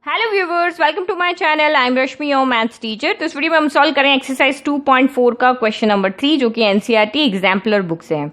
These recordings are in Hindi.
Hello viewers, welcome to my channel. I am Rashmi, your maths teacher. तो इस वीडियो में हम सॉल्व करें एक्सरसाइज 2.4 का क्वेश्चन नंबर 3, जो कि एनसीईआरटी एग्जाम्पलर बुक से है।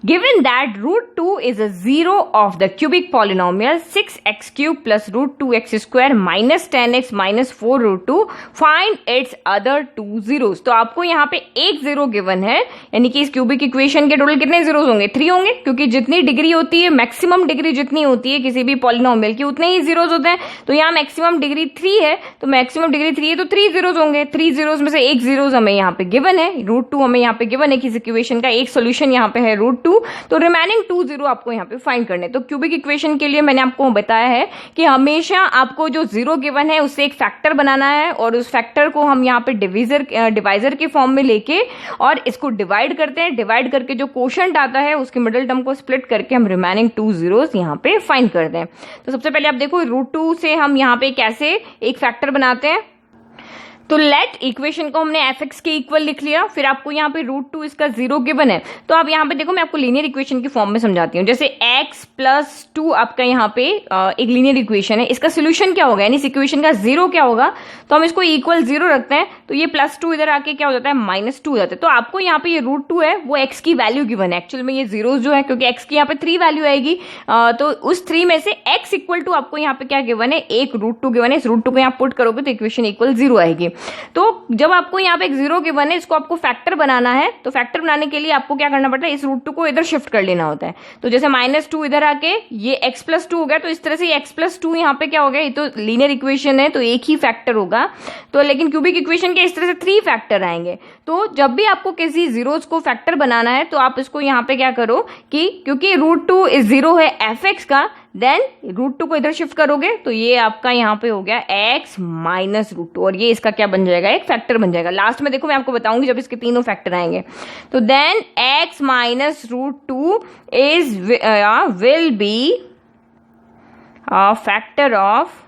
Given that root 2 is a zero of the cubic polynomial 6x cube plus root 2x square minus 10x minus 4 root 2, find its other two zeros। तो आपको यहाँ पे एक जीरो गिवन है, यानी कि इस क्यूबिक इक्वेशन के टोटल कितने जीरोस होंगे? 3 होंगे, क्योंकि जितनी डिग्री होती है, मैक्सिमम डिग्री जितनी होती है किसी भी पॉलिनोमियल की, उतने ही जीरोस होते हैं। तो यहाँ मैक्सिमम डिग्री 3 है, तो मैक्सिमम डिग्री 3 है तो 3 जीरोस होंगे। 3 जीरोस में से एक जीरोस हमें यहाँ पे गिवन है, रूट 2 हमें यहाँ पे गिवन है कि इस इक्वेशन का एक सोल्यूशन यहाँ पे है रूट 2। तो रिमेनिंग 2 जीरो आपको यहाँ पे फाइंड करने। तो क्यूबिक इक्वेशन के लिए मैंने आपको बताया है कि हमेशा आपको जो जीरो गिवन है उससे एक फैक्टर बनाना है, और उस फैक्टर को हम यहाँ पे डिवाइजर के फॉर्म में लेके और इसको डिवाइड करते हैं। डिवाइड करके जो कोशेंट आता है उसके मिडिल टर्म को स्प्लिट करके हम रिमेनिंग 2 जीरोस यहाँ पे फाइंड करते हैं। तो सबसे पहले आप देखो, रूट 2 से हम यहाँ पे कैसे एक फैक्टर बनाते हैं। तो लेट इक्वेशन को हमने एफ एक्स के इक्वल लिख लिया, फिर आपको यहाँ पे रूट 2 इसका जीरो गिवन है। तो आप यहाँ पे देखो, मैं आपको लीनियर इक्वेशन की फॉर्म में समझाती हूँ। जैसे x प्लस 2 आपका यहाँ पे एक लीनियर इक्वेशन है, इसका सोल्यूशन क्या होगा, यानी इस इक्वेशन का जीरो क्या होगा। तो हम इसको इक्वल जीरो रखते हैं, तो ये प्लस 2 इधर आके क्या हो जाता है, माइनस 2 हो जाता है। तो आपको यहाँ पे ये रूट 2 है वो x की वैल्यू गिवन है। एक्चुअल में ये जीरो जो है, क्योंकि x की यहाँ पे 3 वैल्यू आएगी, तो उस 3 में से x इक्वल टू आपको यहाँ पे क्या गिवन है, एक रूट 2 गिवन है। इस रूट 2 को यहाँ पुट करोगे तो इक्वेशन इक्वल जीरो आएगी। तो जब आपको यहाँ पे एक जीरो गिवन है, इसको आपको फैक्टर बनाना है। तो फैक्टर बनाने के लिए आपको क्या करना पड़ता है, इस रूट 2 को इधर शिफ्ट कर लेना होता है। तो जैसे माइनस 2 इधर आके ये x प्लस 2 हो गया, तो इस तरह से x प्लस 2 यहाँ पे क्या हो गया, ये तो लीनियर इक्वेशन है तो एक ही फैक्टर होगा। तो लेकिन क्यूबिक इक्वेशन के इस तरह से 3 फैक्टर आएंगे। तो जब भी आपको किसी जीरोस को फैक्टर बनाना है तो आप इसको यहाँ पे क्या करो कि क्योंकि रूट 2 इज जीरो है एफ एक्स का, देन रूट 2 को इधर शिफ्ट करोगे तो ये आपका यहाँ पे हो गया x माइनस रूट 2, और ये इसका क्या बन जाएगा, एक फैक्टर बन जाएगा। लास्ट में देखो मैं आपको बताऊंगी जब इसके तीनों फैक्टर आएंगे। तो then x minus root 2 is will be factor of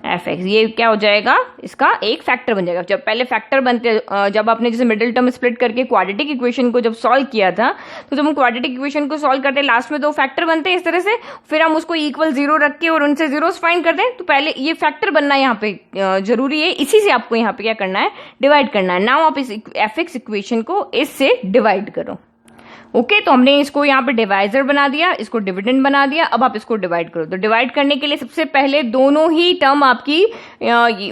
f x. ये क्या हो जाएगा, इसका एक फैक्टर बन जाएगा। जब पहले फैक्टर बनते, जब आपने जैसे मिडिल टर्म स्प्लिट करके क्वाड्रेटिक इक्वेशन को जब सॉल्व किया था, तो जब हम क्वाड्रेटिक इक्वेशन को सॉल्व करते हैं लास्ट में 2 फैक्टर बनते हैं इस तरह से, फिर हम उसको इक्वल जीरो रख के और उनसे जीरोस फाइंड करते हैं। तो पहले ये फैक्टर बनना यहाँ पे जरूरी है, इसी से आपको यहाँ पे क्या करना है, डिवाइड करना है। नाउ आप इस एफ एक्स इक्वेशन को इससे डिवाइड करो। ओके, तो हमने इसको यहाँ पे डिवाइजर बना दिया, इसको डिविडेंड बना दिया। अब आप इसको डिवाइड करो। तो डिवाइड करने के लिए सबसे पहले दोनों ही टर्म आपकी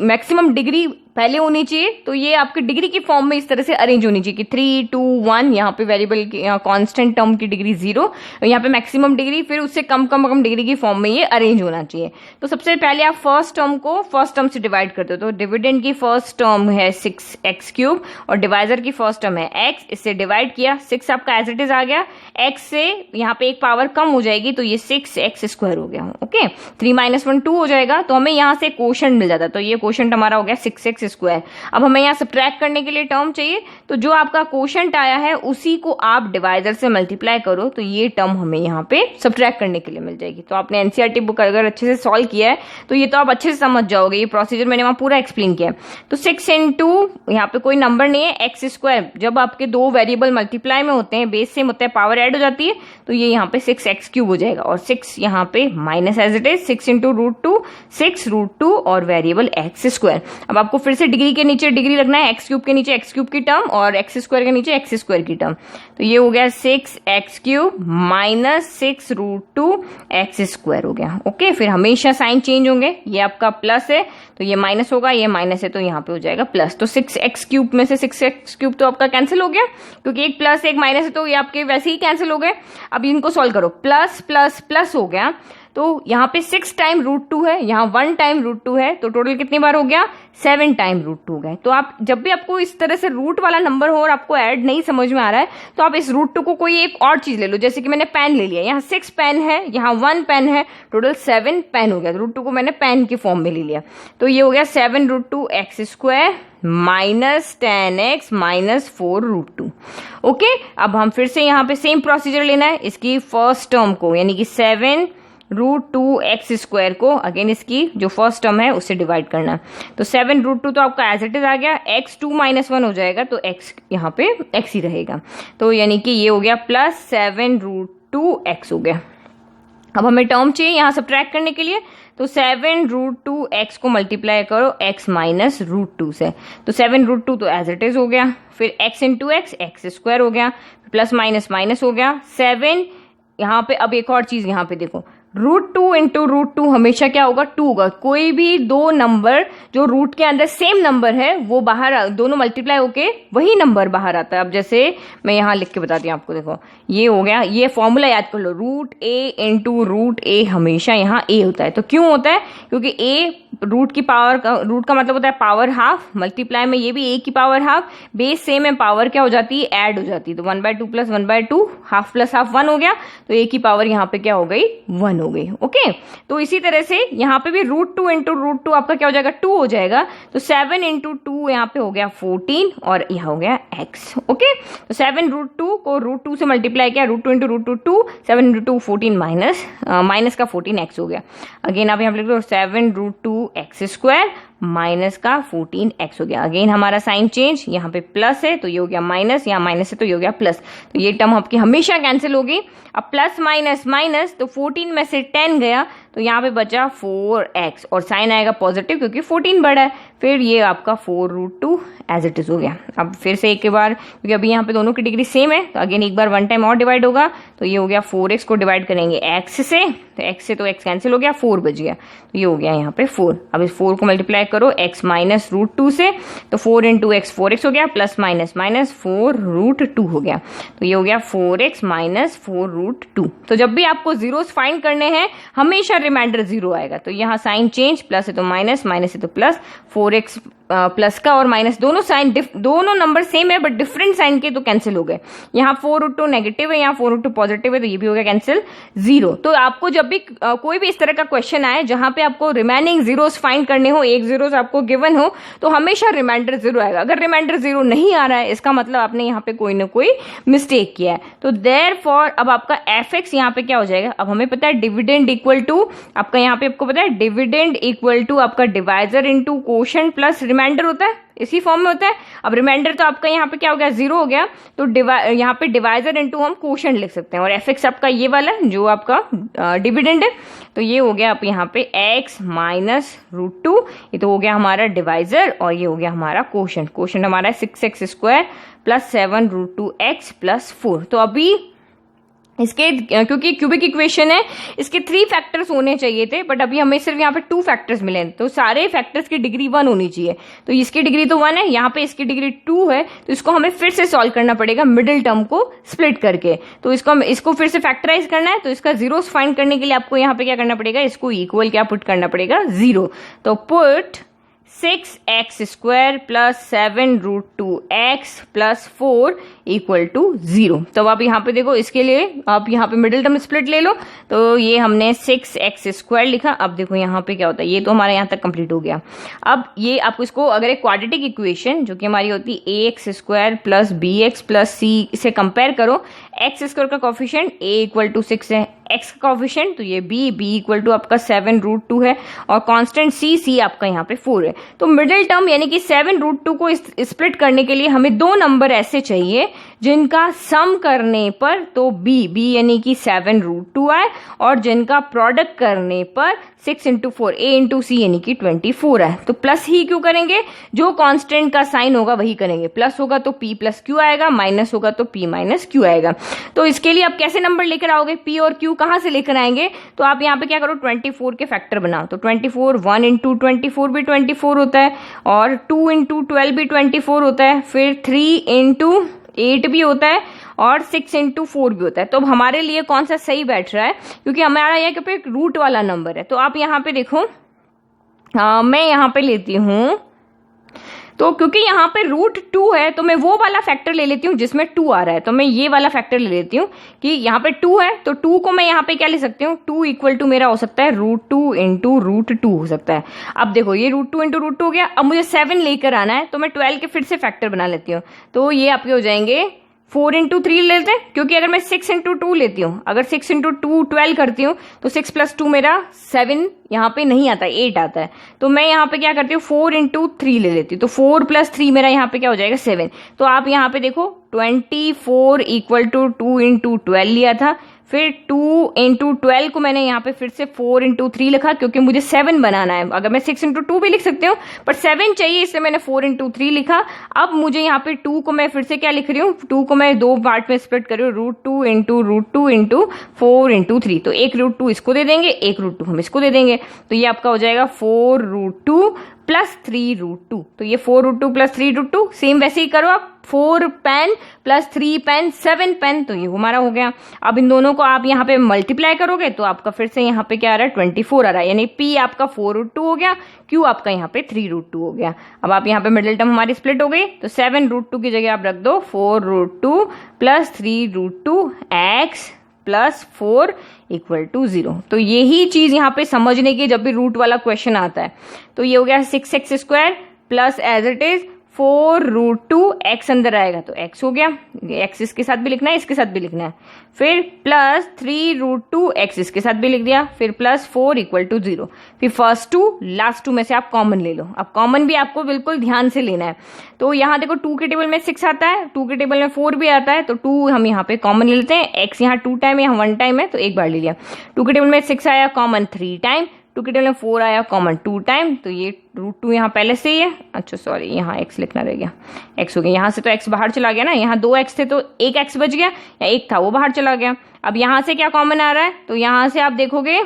मैक्सिमम डिग्री पहले होनी चाहिए। तो ये आपकी डिग्री की फॉर्म में इस तरह से अरेंज होनी चाहिए कि 3, 2, 1, यहाँ पे वेरिएबल कांस्टेंट टर्म की डिग्री 0, यहाँ पे मैक्सिमम डिग्री, फिर उससे कम डिग्री की फॉर्म में ये अरेंज होना चाहिए। तो सबसे पहले आप फर्स्ट टर्म को फर्स्ट टर्म से डिवाइड करते हो। तो डिविडेंड की फर्स्ट टर्म है 6x क्यूब और डिवाइजर की फर्स्ट टर्म है x। इससे डिवाइड किया, 6 आपका एज इट इज आ गया, x से यहाँ पे एक पावर कम हो जाएगी तो ये 6x स्क्वायर हो गया। ओके, 3 - 1 2 हो जाएगा। तो हमें यहाँ से क्वोशंट मिल जाता है। तो ये क्वोशंट हमारा हो गया 6x स्क्वायर। अब हमें यहाँ सब्ट्रैक्ट करने के लिए टर्म चाहिए, तो जो आपका क्वोशंट आया है उसी को आप डिवाइजर से मल्टीप्लाई करो, तो ये टर्म हमें यहाँ पे सब्ट्रैक्ट करने के लिए मिल जाएगी। तो आपने एनसीईआरटी बुक अगर अच्छे से सॉल्व किया है तो ये तो आप अच्छे से समझ जाओगे, ये प्रोसीजर मैंने वहां पूरा एक्सप्लेन किया है। तो 6 इंटू यहाँ पे कोई नंबर नहीं है, एक्स स्क्वायर। जब आपके दो वेरिएबल मल्टीप्लाई में होते हैं, बेस सेम होता है, पावर ऐड हो जाती है, तो ये यहाँ पे 6x क्यूब हो जाएगा, और 6 यहाँ पे minus as it is, 6 into root 2, 6 root 2 और वेरिएबल एक्स स्क्वायर। अब आपको फिर से डिग्री के नीचे डिग्री रखना है, एक्स क्यूब के नीचे एक्स क्यूब की टर्म और एक्स स्क्वायर के नीचे एक्स स्क्वायर की टर्म। तो ये हो गया 6x cube minus 6 root 2 x square हो गया। ओके, फिर हमेशा साइन चेंज होंगे, ये आपका प्लस है तो ये माइनस होगा, ये माइनस है तो यहाँ पे हो जाएगा प्लस। तो 6x क्यूब में से 6x क्यूब तो आपका कैंसिल हो गया, क्योंकि एक प्लस एक माइनस है तो ये आपके वैसे ही कैंसिल हो गए। अब इनको सॉल्व करो, प्लस प्लस प्लस हो गया, तो यहाँ पे 6 टाइम रूट 2 है, यहाँ 1 टाइम रूट 2 है, तो टोटल कितनी बार हो गया, 7 टाइम रूट 2 हो गए। तो आप जब भी आपको इस तरह से रूट वाला नंबर हो और आपको ऐड नहीं समझ में आ रहा है, तो आप इस रूट 2 को कोई एक और चीज ले लो। जैसे कि मैंने पेन ले लिया, यहाँ 6 पेन है, यहाँ 1 पेन है, टोटल 7 पेन हो गया। रूट 2 को मैंने पेन की फॉर्म में ले लिया, तो ये हो गया 7 root 2 x square minus 10x minus 4 root 2। Okay, अब हम फिर से यहाँ पे सेम प्रोसीजर लेना है, इसकी फर्स्ट टर्म को यानी कि 7 रूट 2 एक्स स्क्वायर को अगेन इसकी जो फर्स्ट टर्म है उससे डिवाइड करना। तो 7 रूट 2 तो आपका एज इट इज आ गया, x 2 - 1 हो जाएगा, तो x यहाँ पे x ही रहेगा। तो यानी कि ये हो गया प्लस 7 रूट 2 x हो गया। अब हमें टर्म चाहिए यहाँ सब्ट्रैक्ट करने के लिए, तो 7√2x को मल्टीप्लाई करो x माइनस √2 से, तो 7√2 तो एज इट इज हो गया, फिर x इंटू एक्स स्क्वायर हो गया, प्लस माइनस माइनस हो गया 7। यहाँ पे अब एक और चीज यहाँ पे देखो, √2 इंटू √2 हमेशा क्या होगा, 2 होगा। कोई भी दो नंबर जो रूट के अंदर सेम नंबर है वो बाहर दोनों मल्टीप्लाई होके वही नंबर बाहर आता है। अब जैसे मैं यहाँ लिख के बताती हूँ आपको, देखो ये हो गया, ये फॉर्मूला याद कर लो, √a इंटू √a हमेशा यहाँ a होता है। तो क्यों होता है, क्योंकि a रूट की पावर का, रूट का मतलब होता है पावर हाफ, मल्टीप्लाई में ये भी a की पावर हाफ, बेस सेम है, पावर क्या हो जाती है, ऐड हो जाती है। तो 1/2 प्लस 1/2, हाफ प्लस हाफ 1 हो गया, तो a की पावर यहाँ पे क्या हो गई, 1 हो गई। ओके, तो इसी तरह से यहाँ पे भी √2 इंटू √2 आपका क्या हो जाएगा, 2 हो जाएगा। तो 7 इंटू 2 यहाँ पे हो गया 14 और यहाँ हो गया x। ओके, तो 7√2 को √2 से मल्टीप्लाई किया, √2 इंटू √2 2, 7 इंटू 2 14 माइनस का 14x हो गया। अगेन आप यहाँ पे लिख दो 7√2x² माइनस का 14x हो गया। अगेन हमारा साइन चेंज, यहाँ पे प्लस है तो ये हो गया माइनस, यहाँ माइनस है तो ये हो गया प्लस, तो ये टर्म आपकी हमेशा कैंसिल होगी। अब प्लस माइनस माइनस, तो 14 में से 10 गया तो यहाँ पे बचा 4x और साइन आएगा पॉजिटिव क्योंकि 14 बड़ा है, फिर ये आपका 4√2 एज इट इज हो गया। अब फिर से एक बार, क्योंकि अभी यहाँ पे दोनों की डिग्री सेम है, तो अगेन एक बार वन टाइम और डिवाइड होगा, तो ये हो गया 4x को डिवाइड करेंगे x से, तो x से तो x कैंसिल हो गया, 4 बच गया, तो ये हो गया यहाँ पे 4। अब इस 4 को मल्टीप्लाई करो x माइनस √2 से, तो 4 इंटू एक्स 4x हो गया, प्लस माइनस माइनस 4√2 हो गया, तो ये हो गया 4x माइनस 4√2। तो जब भी आपको जीरोस फाइंड करने हैं हमेशा रिमाइंडर 0 आएगा। तो यहाँ साइन चेंज, प्लस है तो माइनस, माइनस है तो प्लस, 4x प्लस का और माइनस दोनों साइन, दोनों नंबर सेम है बट डिफरेंट साइन के, तो कैंसिल हो गए। यहाँ 4√2 नेगेटिव है, यहाँ 4√2 पॉजिटिव है, तो ये भी हो गया कैंसिल 0। तो आपको जब भी कोई भी इस तरह का क्वेश्चन आए जहां पे आपको रिमेनिंग जीरोस फाइंड करने हो, एक जीरोस आपको गिवन हो, तो हमेशा रिमाइंडर 0 आएगा। अगर रिमाइंडर 0 नहीं आ रहा है इसका मतलब आपने यहाँ पे कोई ना कोई मिस्टेक किया है। तो देयरफॉर अब आपका fx यहाँ पे क्या हो जाएगा, अब हमें पता है डिविडेंड इक्वल टू आपका, यहाँ पे आपको पता है डिविडेंड इक्वल टू आपका divisor into quotient plus remainder होता है, इसी फॉर्म में होता है। अब रिमाइंडर तो आपका यहाँ पे क्या हो गया, 0 हो गया, तो यहाँ पे डिवाइजर इंटू हम कोशेंट लिख सकते हैं, और fx आपका ये वाला जो आपका डिविडेंड है, तो ये हो गया आप यहाँ पे x माइनस √2, ये तो हो गया हमारा डिवाइजर, और ये हो गया हमारा कोशेंट। कोशेंट हमारा 6x² प्लस 7√2x प्लस 4। तो अभी इसके, क्योंकि क्यूबिक इक्वेशन है, इसके 3 फैक्टर्स होने चाहिए थे, बट अभी हमें सिर्फ यहाँ पे 2 फैक्टर्स मिले हैं, तो सारे फैक्टर्स की डिग्री 1 होनी चाहिए। तो इसकी डिग्री तो 1 है, यहाँ पे इसकी डिग्री 2 है, तो इसको हमें फिर से सॉल्व करना पड़ेगा मिडिल टर्म को स्प्लिट करके। तो इसको फिर से फैक्टराइज करना है, तो इसका जीरोस फाइंड करने के लिए आपको यहाँ पे क्या करना पड़ेगा, इसको इक्वल क्या पुट करना पड़ेगा, 0। तो put 6x² plus 7√2x plus 4 equal to 0। तो आप यहाँ पे देखो, इसके लिए आप यहाँ पे मिडिल टर्म स्प्लिट ले लो, तो ये हमने 6x² लिखा। अब देखो यहाँ पे क्या होता है, ये तो हमारा यहाँ तक कंप्लीट हो गया। अब ये आपको इसको अगर एक क्वाड्रेटिक इक्वेशन जो कि हमारी होती है ax² plus bx plus c से कंपेयर करो, x² का कोफिशिएंट a इक्वल टू 6 है, x का कोफिशिएंट तो ये b इक्वल टू आपका 7√2 है, और कांस्टेंट c आपका यहाँ पे 4 है। तो मिडिल टर्म यानी कि 7√2 को स्प्लिट करने के लिए हमें दो नंबर ऐसे चाहिए जिनका सम करने पर तो b यानी कि 7√2 आए, और जिनका प्रोडक्ट करने पर 6 इंटू 4 a इंटू c यानी कि 24 आए। तो प्लस ही क्यों करेंगे, जो कांस्टेंट का साइन होगा वही करेंगे, प्लस होगा तो p प्लस q आएगा, माइनस होगा तो p माइनस q आएगा। तो इसके लिए आप कैसे नंबर लेकर आओगे, p और q कहां से लेकर आएंगे, तो आप यहाँ पे क्या करो, 24 के फैक्टर बनाओ। तो 24, 1 इंटू 24 भी 24 होता है, और 2 इंटू 12 भी 24 होता है, फिर 3 इंटू 8 भी होता है, और 6 इंटू 4 भी होता है। तो अब हमारे लिए कौन सा सही बैठ रहा है, क्योंकि हमारा यहाँ पे एक रूट वाला नंबर है। तो आप यहाँ पे देखो, मैं यहाँ पे लेती हूँ, तो क्योंकि यहाँ पे √2 है तो मैं वो वाला फैक्टर ले लेती हूँ जिसमें 2 आ रहा है, तो मैं ये वाला फैक्टर ले लेती हूँ कि यहाँ पे 2 है, तो 2 को मैं यहाँ पे क्या ले सकती हूँ, 2 इक्वल टू मेरा हो सकता है √2 इंटू √2 हो सकता है। अब देखो ये √2 इंटू √2 हो गया। अब मुझे 7 लेकर आना है, तो मैं 12 के फिर से फैक्टर बना लेती हूँ, तो ये आपके हो जाएंगे 4 इंटू 3 लेते हैं, क्योंकि अगर मैं 6 इंटू 2 लेती हूँ, अगर 6 इंटू 2 12 करती हूँ, तो 6 प्लस 2 मेरा 7 यहाँ पे नहीं आता, 8 आता है। तो मैं यहाँ पे क्या करती हूँ, 4 इंटू 3 ले लेती हूँ, तो 4 प्लस 3 मेरा यहाँ पे क्या हो जाएगा, 7। तो आप यहाँ पे देखो 24 इक्वल टू 2 इंटू 12 लिया था, फिर 2 इंटू 12 को मैंने यहाँ पे फिर से 4 इंटू 3 लिखा, क्योंकि मुझे 7 बनाना है। अगर मैं 6 इंटू 2 भी लिख सकती हूँ, पर 7 चाहिए, इसलिए मैंने 4 इंटू 3 लिखा। अब मुझे यहाँ पे 2 को मैं फिर से क्या लिख रही हूँ, 2 को मैं 2 पार्ट में स्प्लिट कर रही हूँ, √2 इंटू 4 इंटू 3। तो एक √2 इसको दे देंगे, एक √2 हम इसको दे देंगे। तो ये आपका हो जाएगा 4√2 प्लस 3√2। तो ये 4√2 प्लस 3√2, सेम वैसे ही करो आप, 4 पेन प्लस 3 पेन 7 पेन, तो ये हमारा हो गया। अब इन दोनों को आप यहाँ पे मल्टीप्लाई करोगे तो आपका फिर से यहाँ पे क्या आ रहा है, 24 आ रहा है, यानी P आपका 4√2 हो गया, Q आपका यहाँ पे 3√2 हो गया। अब आप यहाँ पे मिडिल टर्म हमारी स्प्लिट हो गई, तो 7√2 की जगह आप रख दो 4√2 plus 3√2 x plus 4 equal to 0। तो यही चीज यहाँ पे समझने की, जब भी रूट वाला क्वेश्चन आता है। तो ये हो गया 6x² plus as it is 4√2, x अंदर आएगा तो x हो गया, x इसके साथ भी लिखना है, इसके साथ भी लिखना है। फिर प्लस 3√2, x इसके साथ भी लिख दिया, फिर प्लस 4 इक्वल टू 0। फिर फर्स्ट टू लास्ट टू में से आप कॉमन ले लो। अब कॉमन भी आपको बिल्कुल ध्यान से लेना है। तो यहाँ देखो 2 के टेबल में 6 आता है, 2 के टेबल में 4 भी आता है, तो 2 हम यहाँ पे कॉमन ले लेते हैं। x यहाँ 2 टाइम, यहाँ 1 टाइम है, तो एक बार ले लिया। 2 के टेबल में 6 आया कॉमन 3 टाइम, 2 के टेबल में 4 आया कॉमन 2 टाइम, तो ये √2 यहाँ पहले से ही है। अच्छा सॉरी, यहाँ x लिखना रह गया, x हो गया। यहाँ से तो x बाहर चला गया ना, यहाँ 2x थे तो एक x बच गया, या एक था वो बाहर चला गया। अब यहाँ से क्या कॉमन आ रहा है, तो यहाँ से आप देखोगे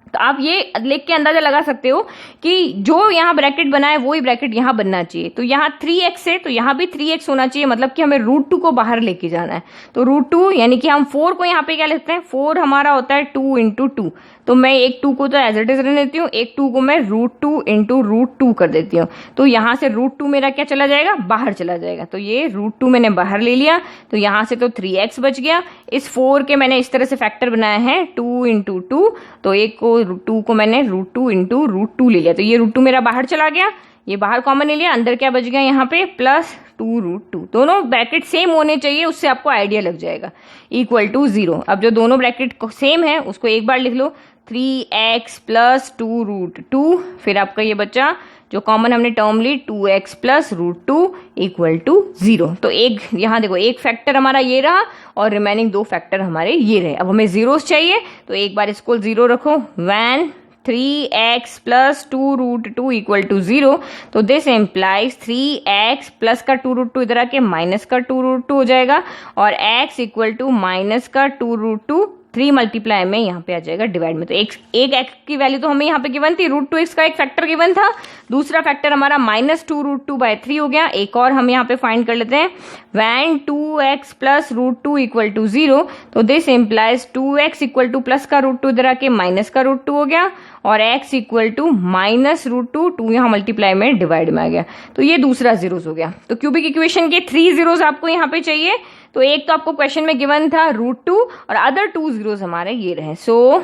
तो आप ये लिख के अंदाजा लगा सकते हो कि जो यहाँ ब्रैकेट बना है वही ब्रैकेट यहाँ बनना चाहिए। तो यहाँ 3x है, तो यहाँ भी 3x होना चाहिए, मतलब कि हमें √2 को बाहर लेके जाना है। तो √2 यानी कि हम 4 को यहाँ पे क्या लिखते हैं, 4 हमारा होता है 2 इंटू 2। तो मैं एक 2 को तो एज इट इज रहने देती हूँ, एक 2 को मैं √2 इंटू √2 कर देती हूँ। तो यहाँ से √2 मेरा क्या चला जाएगा, बाहर चला जाएगा। तो ये √2 मैंने बाहर ले लिया, तो यहाँ से तो 3x बच गया। इस 4 के मैंने इस तरह से फैक्टर बनाया है 2 इंटू 2, तो एक को 2 को मैंने √2 इंटू √2 ले लिया, तो ये √2 मेरा बाहर चला गया, ये बाहर कॉमन ले लिया, अंदर क्या बच गया यहाँ पे प्लस 2√2। दोनों ब्रैकेट सेम होने चाहिए, उससे आपको आइडिया लग जाएगा, इक्वल टू 0। अब जो दोनों ब्रैकेट सेम है उसको एक बार लिख लो, 3x प्लस 2√2, फिर आपका ये बच्चा जो कॉमन हमने टर्म ली 2x प्लस √2 इक्वल टू 0। तो एक यहाँ देखो, एक फैक्टर हमारा ये रहा और रिमेनिंग 2 फैक्टर हमारे ये रहे। अब हमें जीरोस चाहिए, तो एक बार इसको 0 रखो, when 3x plus 2√2 equal to 0। तो दिस एम्प्लाइज 3x प्लस का 2√2 इधर आके माइनस का 2√2 हो जाएगा, और x इक्वल टू माइनस का 2√2, 3 मल्टीप्लाई में यहाँ पे आ जाएगा डिवाइड में। तो एक x की वैल्यू तो हमें यहाँ पे गिवन थी, √2x का एक फैक्टर गिवन था, दूसरा फैक्टर हमारा माइनस 2√2/3 हो गया। एक और हम यहाँ पे फाइंड कर लेते हैं, when 2x plus √2 equal to 0। तो this implies 2x equal to plus का √2 इधर आके माइनस का √2 हो गया, और x इक्वल टू माइनस √2, 2 यहाँ मल्टीप्लाई में डिवाइड में आ गया। तो ये दूसरा जीरोस हो गया। तो क्यूबिक इक्वेशन के 3 जीरोस आपको यहाँ पे चाहिए। तो एक तो आपको क्वेश्चन में गिवन था √2, और अदर 2 जीरोस हमारे ये रहे। So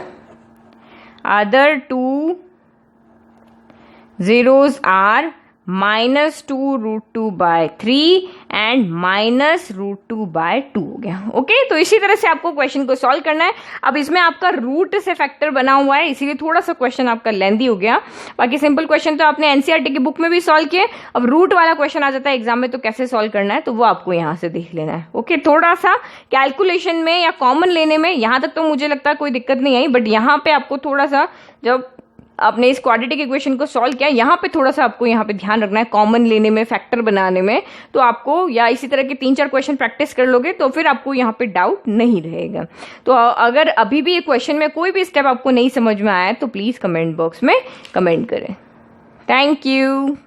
other 2 zeros are minus 2√2/3 and minus √2/2 हो गया। ओके, तो इसी तरह से आपको क्वेश्चन को सॉल्व करना है। अब इसमें आपका रूट से फैक्टर बना हुआ है, इसीलिए थोड़ा सा क्वेश्चन आपका लेंदी हो गया। बाकी सिंपल क्वेश्चन तो आपने एनसीईआरटी की बुक में भी सॉल्व किए। अब रूट वाला क्वेश्चन आ जाता है एग्जाम में, तो कैसे सॉल्व करना है तो वो आपको यहाँ से देख लेना है। ओके, थोड़ा सा कैलकुलेशन में या कॉमन लेने में यहाँ तक तो मुझे लगता है कोई दिक्कत नहीं आई, बट यहाँ पे आपको थोड़ा सा, जब आपने इस क्वाड्रेटिक इक्वेशन को सॉल्व किया, यहाँ पे थोड़ा सा आपको यहाँ पे ध्यान रखना है कॉमन लेने में, फैक्टर बनाने में। तो आपको, या इसी तरह के 3-4 क्वेश्चन प्रैक्टिस कर लोगे तो फिर आपको यहाँ पे डाउट नहीं रहेगा। तो अगर अभी भी क्वेश्चन में कोई भी स्टेप आपको नहीं समझ में आया तो प्लीज कमेंट बॉक्स में कमेंट करें। Thank you.